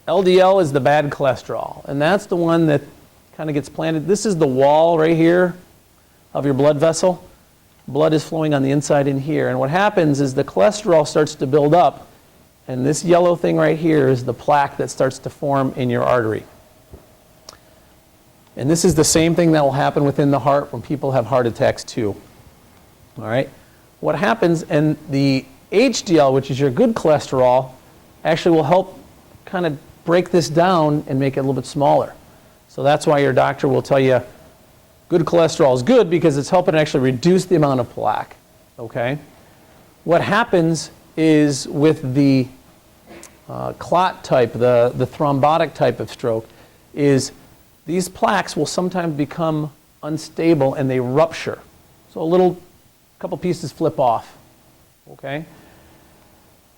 LDL is the bad cholesterol, and that's the one that kind of gets planted. This is the wall right here of your blood vessel. Blood is flowing on the inside in here, and what happens is the cholesterol starts to build up, and this yellow thing right here is the plaque that starts to form in your artery. And this is the same thing that will happen within the heart when people have heart attacks too. All right? What happens, and the HDL, which is your good cholesterol, actually will help kind of break this down and make it a little bit smaller. So that's why your doctor will tell you, Good cholesterol is good because it's helping actually reduce the amount of plaque, okay? What happens is with the clot type, the thrombotic type of stroke, is these plaques will sometimes become unstable and they rupture. So a couple pieces flip off, okay?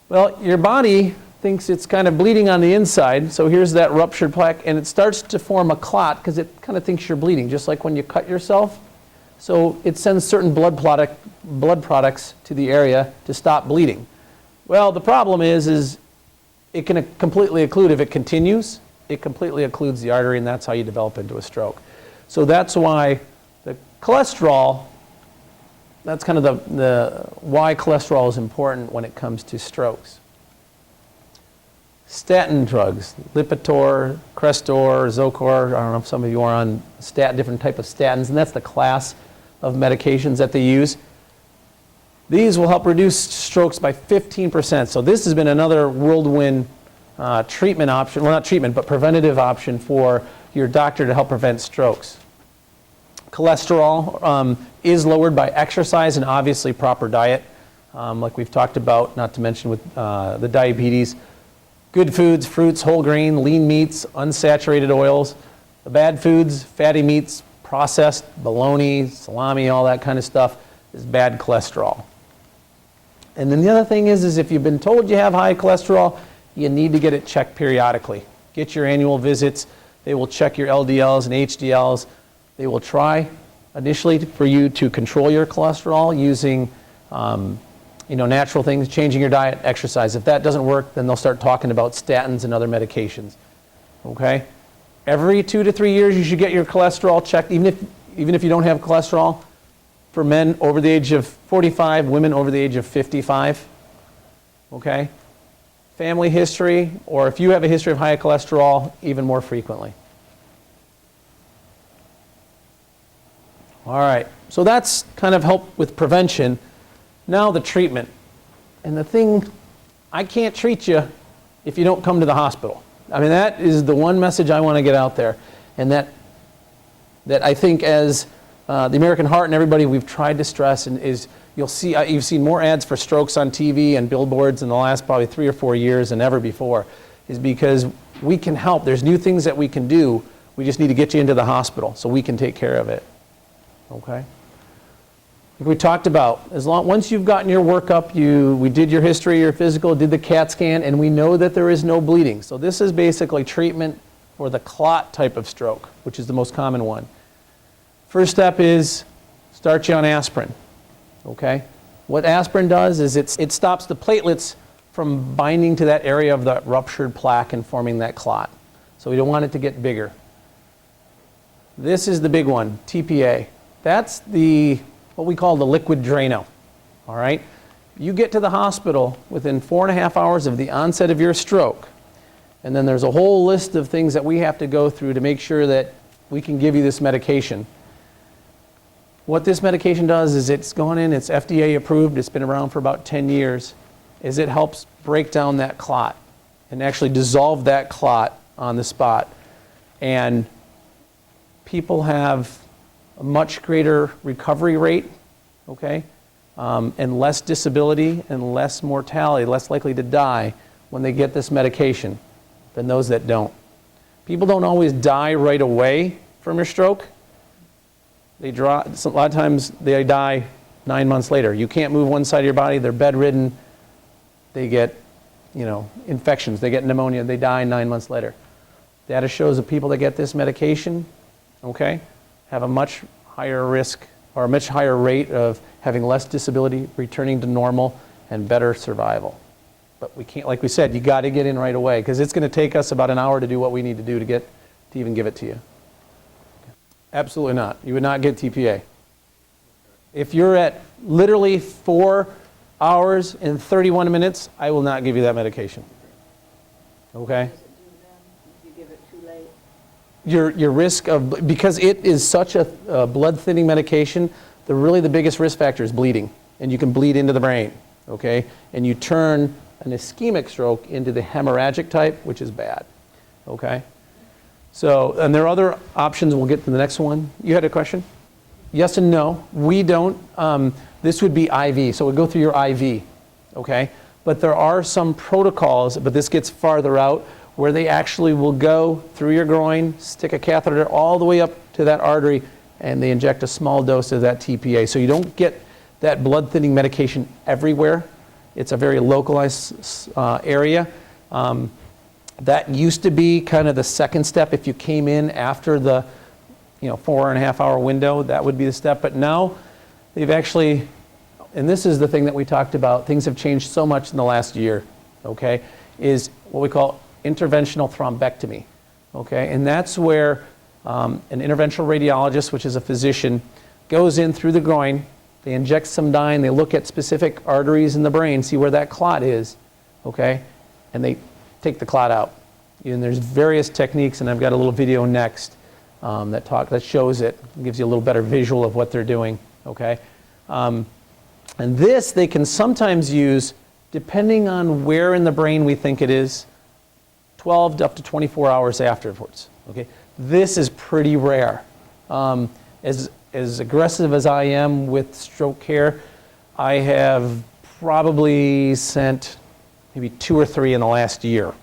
Well, your body thinks it's kind of bleeding on the inside, so here's that ruptured plaque, and it starts to form a clot because it kind of thinks you're bleeding, just like when you cut yourself. So it sends certain blood products to the area to stop bleeding. Well, the problem is it can completely occlude. If it continues, it completely occludes the artery, and that's how you develop into a stroke. So that's why the cholesterol, that's kind of the why cholesterol is important when it comes to strokes. Statin drugs, Lipitor, Crestor, Zocor, I don't know if some of you are on different type of statins, and that's the class of medications that they use. These will help reduce strokes by 15%. So this has been another whirlwind treatment option, well not treatment, but preventative option for your doctor to help prevent strokes. Cholesterol is lowered by exercise and obviously proper diet, like we've talked about, not to mention with the diabetes. Good foods, fruits, whole grain, lean meats, unsaturated oils. The bad foods, fatty meats, processed, bologna, salami, all that kind of stuff is bad cholesterol. And then the other thing is if you've been told you have high cholesterol, you need to get it checked periodically. Get your annual visits. They will check your LDLs and HDLs. They will try initially for you to control your cholesterol using natural things, changing your diet, exercise. If that doesn't work, then they'll start talking about statins and other medications. Okay? Every 2 to 3 years, you should get your cholesterol checked, even if you don't have cholesterol. For men over the age of 45, women over the age of 55. Okay? Family history, or if you have a history of high cholesterol, even more frequently. All right, so that's kind of help with prevention. Now the treatment. And the thing, I can't treat you if you don't come to the hospital. I mean, that is the one message I want to get out there. And that I think as the American Heart and everybody we've tried to stress and is, you'll see, you've seen more ads for strokes on TV and billboards in the last probably 3 or 4 years than ever before, is because we can help. There's new things that we can do. We just need to get you into the hospital so we can take care of it. Okay? Like we talked about, once you've gotten your workup, we did your history, your physical, did the CAT scan, and we know that there is no bleeding. So this is basically treatment for the clot type of stroke, which is the most common one. First step is start you on aspirin. Okay? What aspirin does is it stops the platelets from binding to that area of the ruptured plaque and forming that clot. So we don't want it to get bigger. This is the big one, TPA. That's what we call the liquid Drano. All right? You get to the hospital within 4.5 hours of the onset of your stroke, and then there's a whole list of things that we have to go through to make sure that we can give you this medication. What this medication does is it's gone in, it's FDA approved, it's been around for about 10 years, is it helps break down that clot and actually dissolve that clot on the spot. And people have a much greater recovery rate, okay, and less disability and less mortality, less likely to die when they get this medication than those that don't. People don't always die right away from your stroke. A lot of times they die 9 months later. You can't move one side of your body, they're bedridden, they get infections, they get pneumonia, they die 9 months later. Data shows that people that get this medication, okay, have a much higher risk or a much higher rate of having less disability, returning to normal, and better survival. But we can't, like we said, you got to get in right away because it's going to take us about an hour to do what we need to do to even give it to you. Absolutely not. You would not get TPA. If you're at literally 4 hours and 31 minutes, I will not give you that medication. Okay? Does it do then if you give it too late? Your risk of, because it is such a blood thinning medication, the biggest risk factor is bleeding, and you can bleed into the brain, okay? And you turn an ischemic stroke into the hemorrhagic type, which is bad, okay? So, and there are other options. We'll get to the next one. You had a question? yes and no. We don't. This would be IV, so it would go through your IV, okay? But there are some protocols, but this gets farther out, where they actually will go through your groin, stick a catheter all the way up to that artery, and they inject a small dose of that TPA. So you don't get that blood thinning medication everywhere. It's a very localized area. That used to be kind of the second step. If you came in after the 4.5 hour window, that would be the step. But now they've actually, and this is the thing that we talked about, things have changed so much in the last year, okay, is what we call interventional thrombectomy, okay? And that's where an interventional radiologist, which is a physician, goes in through the groin, they inject some dye, and they look at specific arteries in the brain, see where that clot is, okay? And they take the clot out. And there's various techniques, and I've got a little video next that shows it, gives you a little better visual of what they're doing, okay? And this they can sometimes use, depending on where in the brain we think it is, 12 to up to 24 hours afterwards, okay? This is pretty rare. As aggressive as I am with stroke care, I have probably sent maybe 2 or 3 in the last year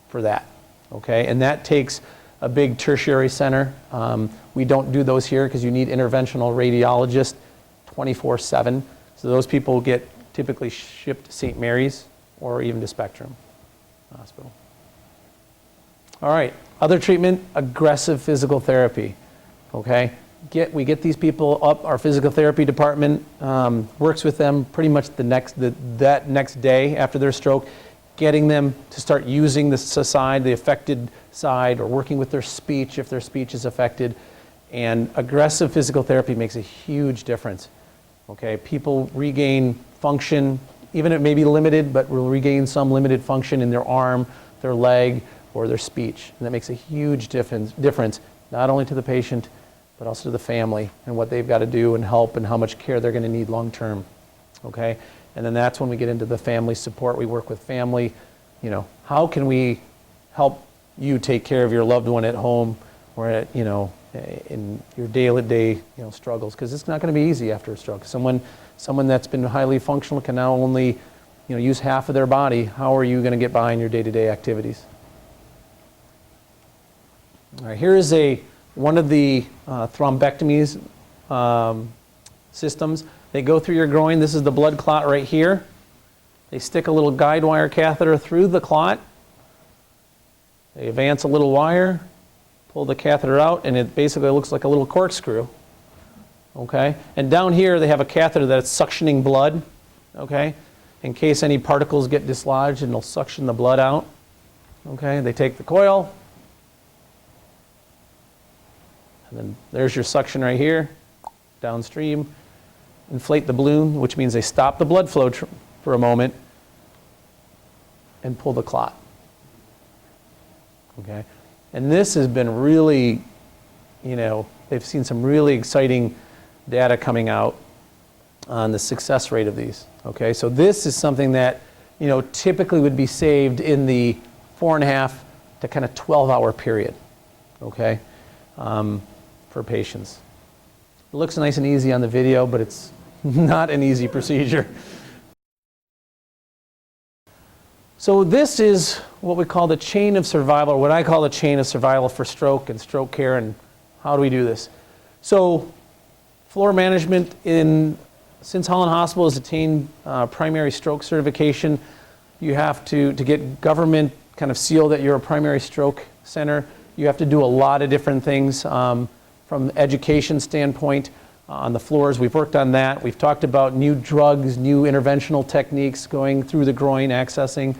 for that, okay? And that takes a big tertiary center. We don't do those here because you need interventional radiologists 24/7. So those people get typically shipped to St. Mary's or even to Spectrum Hospital. All right, other treatment, aggressive physical therapy, okay? We get these people up, our physical therapy department works with them pretty much that next day after their stroke, getting them to start using the affected side, or working with their speech if their speech is affected. And aggressive physical therapy makes a huge difference. Okay, people regain function, even if it may be limited, but will regain some limited function in their arm, their leg, or their speech. And that makes a huge difference, not only to the patient, but also to the family and what they've got to do and help and how much care they're going to need long term. Okay? And then that's when we get into the family support. We work with family. How can we help you take care of your loved one at home or at, in your day-to-day struggles? Because it's not going to be easy after a stroke. Someone that's been highly functional can now only use half of their body. How are you going to get by in your day-to-day activities? All right, here is one of the thrombectomies systems. They go through your groin. This is the blood clot right here. They stick a little guide wire catheter through the clot. They advance a little wire, pull the catheter out, and it basically looks like a little corkscrew. Okay? And down here they have a catheter that's suctioning blood, okay? In case any particles get dislodged, and it'll suction the blood out. Okay? They take the coil, and then there's your suction right here, downstream. Inflate the balloon, which means they stop the blood flow for a moment and pull the clot. Okay? And this has been really, they've seen some really exciting data coming out on the success rate of these. Okay? So this is something that, typically would be saved in the 4.5 to kind of 12-hour period. Okay? For patients. It looks nice and easy on the video, but it's not an easy procedure. So this is what we call the chain of survival, or what I call the chain of survival for stroke and stroke care, and how do we do this? So floor management since Holland Hospital has attained primary stroke certification, you have to get government kind of seal that you're a primary stroke center. You have to do a lot of different things from education standpoint. On the floors, we've worked on that. We've talked about new drugs, new interventional techniques going through the groin, accessing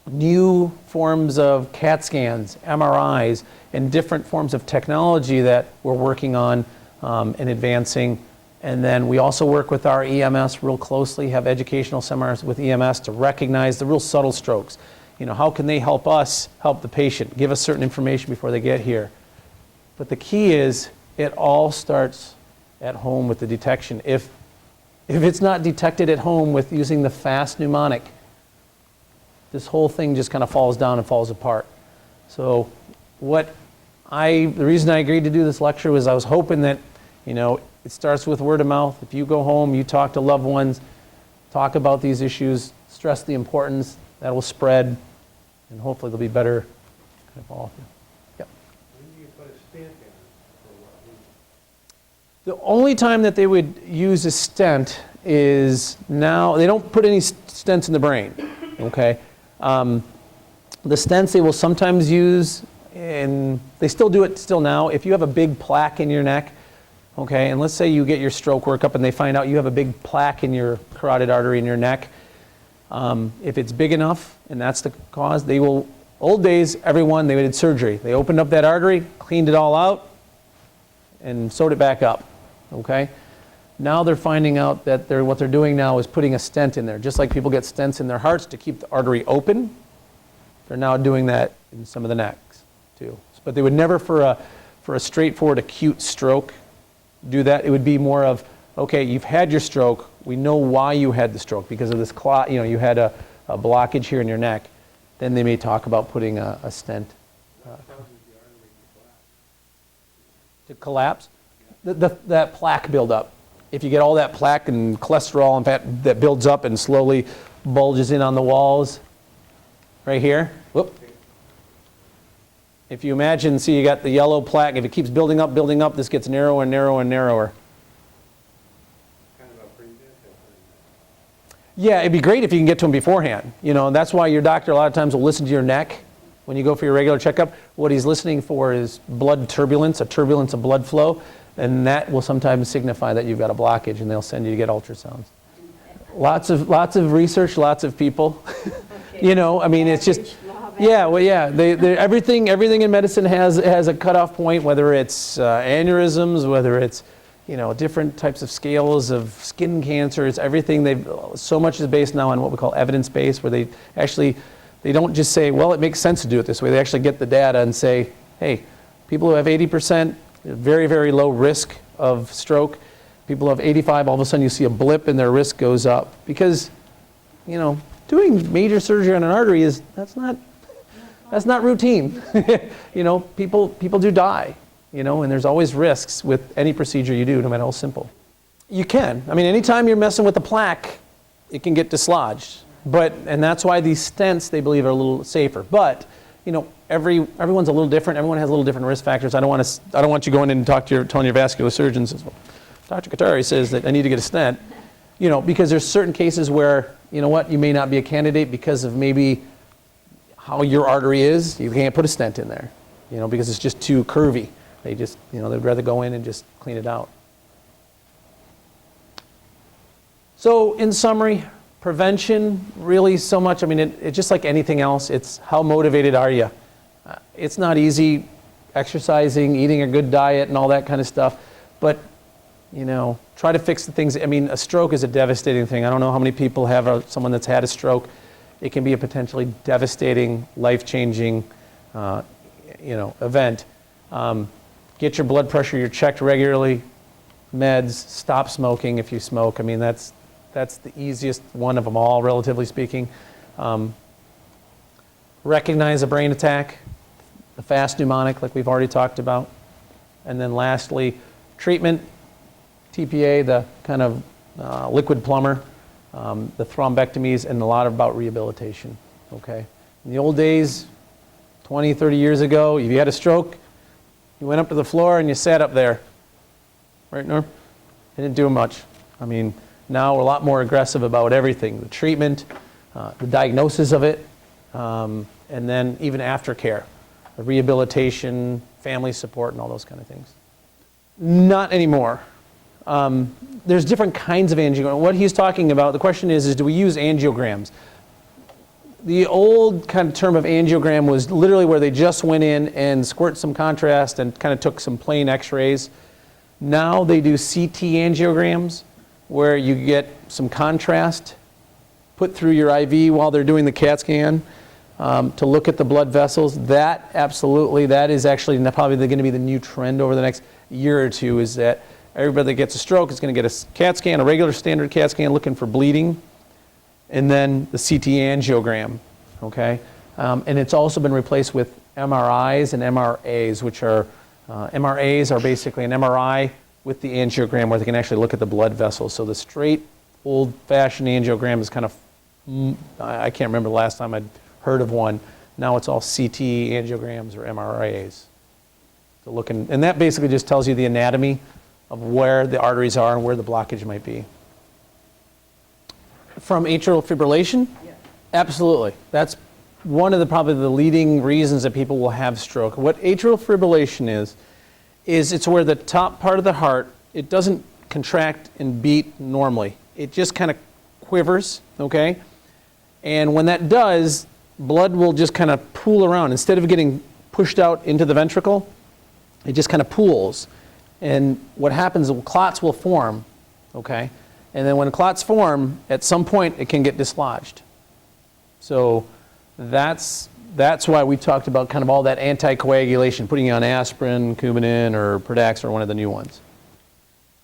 new forms of CAT scans, MRIs, and different forms of technology that we're working on and advancing. And then we also work with our EMS real closely, have educational seminars with EMS to recognize the real subtle strokes. How can they help us help the patient, give us certain information before they get here. But the key is, it all starts at home with the detection. If it's not detected at home with using the fast mnemonic, this whole thing just kind of falls down and falls apart. So what The reason I agreed to do this lecture was I was hoping that, it starts with word of mouth. If you go home, you talk to loved ones, talk about these issues, stress the importance, that will spread, and hopefully they'll be better kind of all through. Yep. When do you put a stent in for what reason? The only time that they would use a stent is now. They don't put any stents in the brain, okay? The stents they will sometimes use, and they still do it still now, if you have a big plaque in your neck, okay, and let's say you get your stroke workup and they find out you have a big plaque in your carotid artery in your neck. If it's big enough, and that's the cause, they will, old days, everyone, they did surgery. They opened up that artery, cleaned it all out, and sewed it back up, okay? Now they're finding out that what they're doing now is putting a stent in there. Just like people get stents in their hearts to keep the artery open, they're now doing that in some of the necks too. But they would never, for a straightforward acute stroke, do that. It would be more of, okay, you've had your stroke. We know why you had the stroke, because of this clot. You had a blockage here in your neck. Then they may talk about putting a stent. What causes the artery To collapse? That plaque buildup. If you get all that plaque and cholesterol and fat that builds up and slowly bulges in on the walls, right here. Whoop. If you imagine, see, you got the yellow plaque. If it keeps building up, this gets narrower and narrower and narrower. Kind of a prevent? Yeah, it'd be great if you can get to them beforehand. And that's why your doctor a lot of times will listen to your neck when you go for your regular checkup. What he's listening for is blood turbulence, a turbulence of blood flow, and that will sometimes signify that you've got a blockage, and they'll send you to get ultrasounds. Lots of research, lots of people. It's just, yeah, well, yeah. Everything in medicine has a cutoff point, whether it's aneurysms, whether it's different types of scales of skin cancers. Everything so much is based now on what we call evidence-based, where they don't just say, well, it makes sense to do it this way. They actually get the data and say, hey, people who have 80%, very, very low risk of stroke. People who have 85, all of a sudden you see a blip and their risk goes up. Because, doing major surgery on an artery that's not routine. People do die, and there's always risks with any procedure you do, no matter how simple. You can. Anytime you're messing with the plaque, it can get dislodged. And that's why these stents, they believe, are a little safer. But, everyone's a little different. Everyone has a little different risk factors. I don't want you going in and telling your vascular surgeons, well, Dr. Kothari says that I need to get a stent, because there's certain cases where, you may not be a candidate because of maybe how your artery is. You can't put a stent in there, because it's just too curvy. They just, they'd rather go in and just clean it out. So in summary, prevention, really so much, it's just like anything else. It's how motivated are you? It's not easy, exercising, eating a good diet and all that kind of stuff, but try to fix the things. A stroke is a devastating thing. I don't know how many people have someone that's had a stroke. It can be a potentially devastating, life-changing, event. Get your blood pressure, you're checked regularly, meds, stop smoking if you smoke. That's the easiest one of them all, relatively speaking. Recognize a brain attack, the fast mnemonic like we've already talked about. And then lastly, treatment, TPA, the kind of liquid plumber, the thrombectomies, and a lot about rehabilitation, okay? In the old days, 20, 30 years ago, if you had a stroke, you went up to the floor and you sat up there. Right, Norm? It didn't do much. Now we're a lot more aggressive about everything, the treatment, the diagnosis of it, and then even aftercare, the rehabilitation, family support, and all those kind of things. Not anymore. There's different kinds of angiogram. What he's talking about, the question is do we use angiograms? The old kind of term of angiogram was literally where they just went in and squirt some contrast and kind of took some plain x-rays. Now they do CT angiograms, where you get some contrast put through your IV while they're doing the CAT scan to look at the blood vessels. That is actually probably going to be the new trend over the next year or two, is that everybody that gets a stroke is going to get a CAT scan, a regular standard CAT scan looking for bleeding, and then the CT angiogram, okay? And it's also been replaced with MRIs and MRAs, which are, MRAs are basically an MRI with the angiogram where they can actually look at the blood vessels. So the straight, old-fashioned angiogram is kind of, I can't remember the last time I'd heard of one. Now it's all CT angiograms or MRAs. So looking, and that basically just tells you the anatomy of where the arteries are and where the blockage might be. From atrial fibrillation? Yes. Absolutely. That's one of the probably the leading reasons that people will have stroke. What atrial fibrillation is it's where the top part of the heart, it doesn't contract and beat normally. It just kind of quivers, okay? And when that does, blood will just kind of pool around. Instead of getting pushed out into the ventricle, it just kind of pools. And what happens is clots will form, okay? And then when clots form, at some point it can get dislodged. So that's why we talked about kind of all that anticoagulation, putting you on aspirin, Coumadin, or Pradax, or one of the new ones.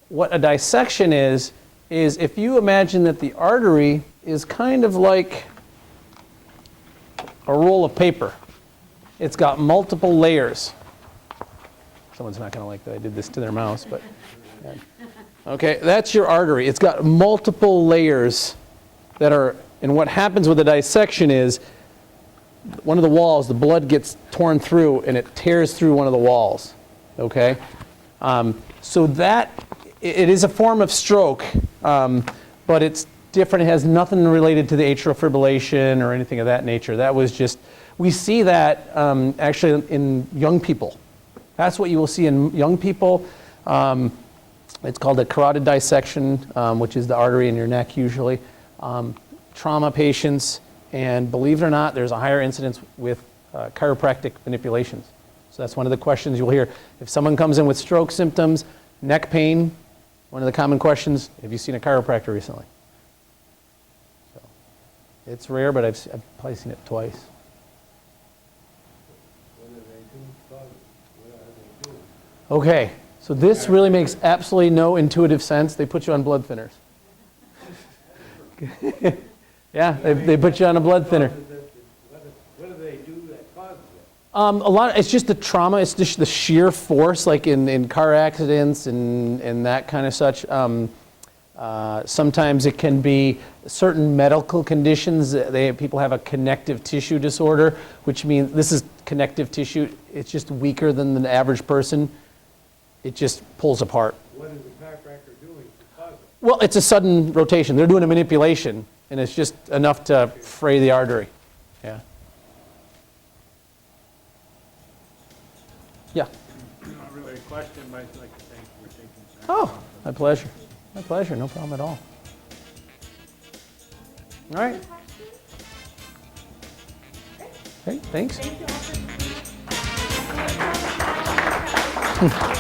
What a dissection is if you imagine that the artery is kind of like a roll of paper. It's got multiple layers. Someone's not going to like that I did this to their mouse, but yeah. Okay, that's your artery. It's got multiple layers that are, and what happens with a dissection is one of the walls, the blood gets torn through and it tears through one of the walls, okay? So that, it is a form of stroke, but it's different. It has nothing related to the atrial fibrillation or anything of that nature. That was just, we see that actually in young people. That's what you will see in young people. It's called a carotid dissection, which is the artery in your neck usually. Trauma patients, and believe it or not, there's a higher incidence with chiropractic manipulations. So that's one of the questions you'll hear. If someone comes in with stroke symptoms, neck pain, one of the common questions, have you seen a chiropractor recently? So it's rare, but I've probably seen it twice. Okay, so this really makes absolutely no intuitive sense. They put you on blood thinners. Yeah, they put you on a blood thinner. What do they do that causes it? A lot. It's just the trauma. It's just the sheer force, like in car accidents and that kind of such. Sometimes it can be certain medical conditions. People have a connective tissue disorder, which means this is connective tissue. It's just weaker than the average person. It just pulls apart. What is the chiropractor doing to cause it? Well, it's a sudden rotation. They're doing a manipulation, and it's just enough to fray the artery. Yeah. Yeah. Not really a question, but I'd like to thank you for taking time. Oh, my pleasure. My pleasure. No problem at all. All right. Hey, thanks. Thank you all for